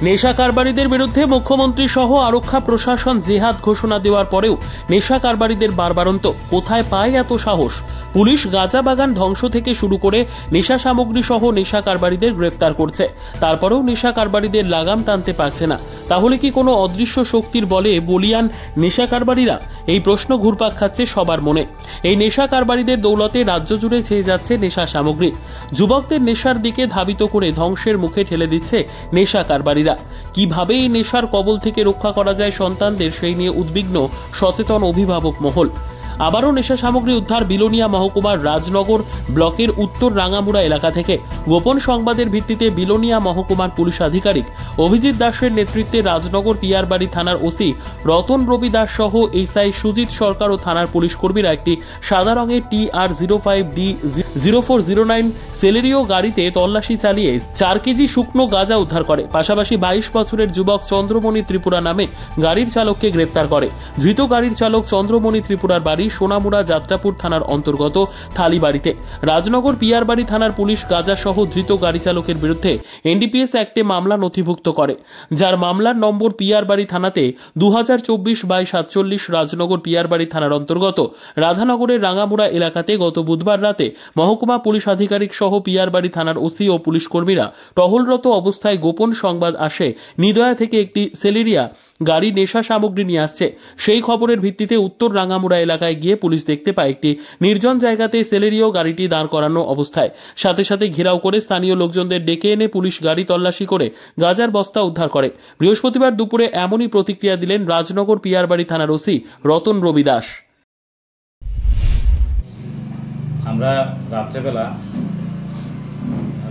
নেশা কারবারিদের বিরুদ্ধে মুখ্যমন্ত্রী সহ আরক্ষা প্রশাসন জিহাদ ঘোষণা দেওয়ার পরেও নেশা কারবারিদের বারবারন্ত। কোথায় পায় এত সাহস? পুলিশ গাঁজা বাগান ধ্বংস থেকে শুরু করে নেশা সামগ্রী সহ নেশা কারবারিদের গ্রেফতার করছে, তারপরেও নেশা কারবারিদের লাগাম টানতে পারছে না। তাহলে কি কোনো অদৃশ্য শক্তির বলে বলিয়ান নেশা কারবারিরা? এই প্রশ্ন ঘুরপাক খাচ্ছে সবার মনে। এই নেশা কারবারিদের দৌলতে রাজ্য জুড়ে ছেয়ে যাচ্ছে নেশা সামগ্রী। যুবকদের নেশার দিকে ধাবিত করে ধ্বংসের মুখে ঠেলে দিচ্ছে নেশা কারবারিরা। কিভাবে এই নেশার কবল থেকে রক্ষা করা যায় সন্তানদের, সেই নিয়ে উদ্বিগ্ন সচেতন অভিভাবক মহল। আবারও নেশা সামগ্রী উদ্ধার বিলোনিয়া মহকুমার রাজনগর ব্লকের উত্তর রাঙামুড়া এলাকা থেকে। গোপন সংবাদের ভিত্তিতে বিলোনিয়া মহকুমার পুলিশ আধিকারিক অভিজিৎ দাসের নেতৃত্বে রাজনগর পিয়ারবাড়ি থানার ওসি রতন রবি দাস সহ এসআই সুজিত সরকার ও থানার পুলিশ কর্মীরা একটি সাদা রঙের TR05D0409 সেলেরিও গাড়িতে তল্লাশি চালিয়ে 4 কেজি শুকনো গাঁজা উদ্ধার করে। পাশাপাশি 22 বছরের যুবক চন্দ্রমণি ত্রিপুরা নামে গাড়ির চালককে গ্রেপ্তার করে। ধৃত গাড়ির চালক চন্দ্রমণি ত্রিপুরার বাড়ি সোনামুড়া যাত্রাপুর থানার অন্তর্গত থালিবাড়িতে। রাজনগর পিয়ারবাড়ি থানার পুলিশ গাঁজা সহ ধৃত গাড়ি চালকের বিরুদ্ধে NDPS অ্যাক্টে মামলা নথিভুক্ত করে, যার মামলার নম্বর পিয়ারবাড়ি থানাতে 2024/47। রাজনগর পিয়ারবাড়ি থানার অন্তর্গত রাধানগরের রাঙামুড়া এলাকাতে গত বুধবার রাতে মহকুমা পুলিশ আধিকারিক সহ পিয়ারবাড়ি থানার ওসি ও পুলিশ কর্মীরা টহলরত অবস্থায় গোপন সংবাদ আসে নিদয়া থেকে একটি সেলেরিয়া গাড়ি নেশা সামগ্রী নিয়ে আসছে। সেই খবরের ভিত্তিতে উত্তর রাঙামুড়া এলাকায় গিয়ে পুলিশ দেখতে পায় একটি নির্জন জায়গাতে সেলেরিও গাড়িটি দাঁড় করানো অবস্থায়। সাথে সাথে ঘেরাও করে স্থানীয় লোকজনদের ডেকে এনে পুলিশ গাড়ি তল্লাশি করে গাঁজার বস্তা উদ্ধার করে। বৃহস্পতিবার দুপুরে এমনই প্রতিক্রিয়া দিলেন রাজনগর পিয়ারবাড়ি থানার ওসি রতন রবি দাস। আমরা রাত্রেবেলা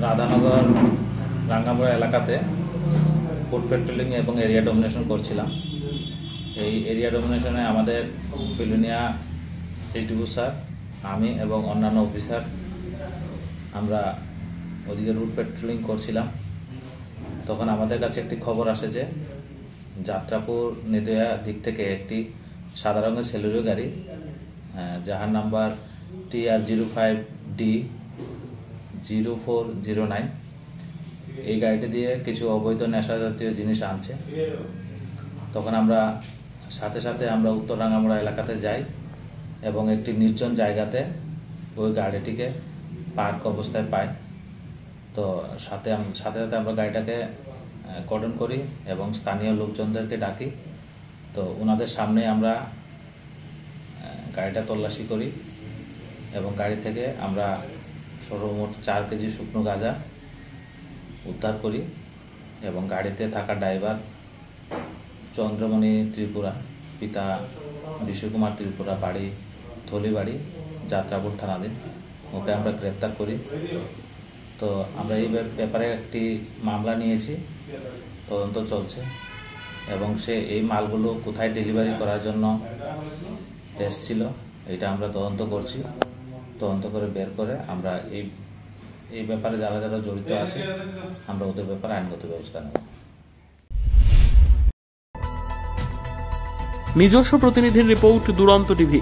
রাধানগর রাঙ্গামুড়া এলাকাতে ফুড পেট্রোলিং এবং এরিয়া ডমিনেশন করছিলাম। এই এরিয়া ডমিনেশনে আমাদের বিলোনিয়া SDO স্যার, আমি এবং অন্যান্য অফিসার আমরা ওদিকে রুট পেট্রোলিং করছিলাম। তখন আমাদের কাছে একটি খবর আসে যে যাত্রাপুর নিদয়া দিক থেকে একটি সাদা রঙের সেলেরিও গাড়ি, যাহার নাম্বার TR05D0409, এই গাড়িটি দিয়ে কিছু অবৈধ নেশা জাতীয় জিনিস আনছে। তখন আমরা সাথে সাথে উত্তর রাঙামুড়া এলাকাতে যাই এবং একটি নির্জন জায়গাতে ওই গাড়িটিকে পার্ক অবস্থায় পাই। তো সাথে সাথে আমরা গাড়িটাকে কর্ডন করি এবং স্থানীয় লোকজনদেরকে ডাকি। তো ওনাদের সামনে আমরা গাড়িটা তল্লাশি করি এবং গাড়ি থেকে আমরা সর্বমোট 4 কেজি শুকনো গাঁজা উদ্ধার করি এবং গাড়িতে থাকা ড্রাইভার চন্দ্রমণি ত্রিপুরা, পিতা বিশ্বকুমার ত্রিপুরা, বাড়ি থলিবাড়ি, যাত্রাপুর থানাধীন, ওকে আমরা গ্রেপ্তার করি। তো আমরা এই ব্যাপারে একটি মামলা নিয়েছি, তদন্ত চলছে এবং সে এই মালগুলো কোথায় ডেলিভারি করার জন্য এসেছিল এটা আমরা তদন্ত করছি। তদন্ত করে বের করে আমরা এই ব্যাপারে যারা যারা জড়িত আছে আমরা ওদের ব্যাপারে আইনগত ব্যবস্থা নেব। নিজস্ব প্রতিনিধির রিপোর্ট, দুরন্ত টিভি।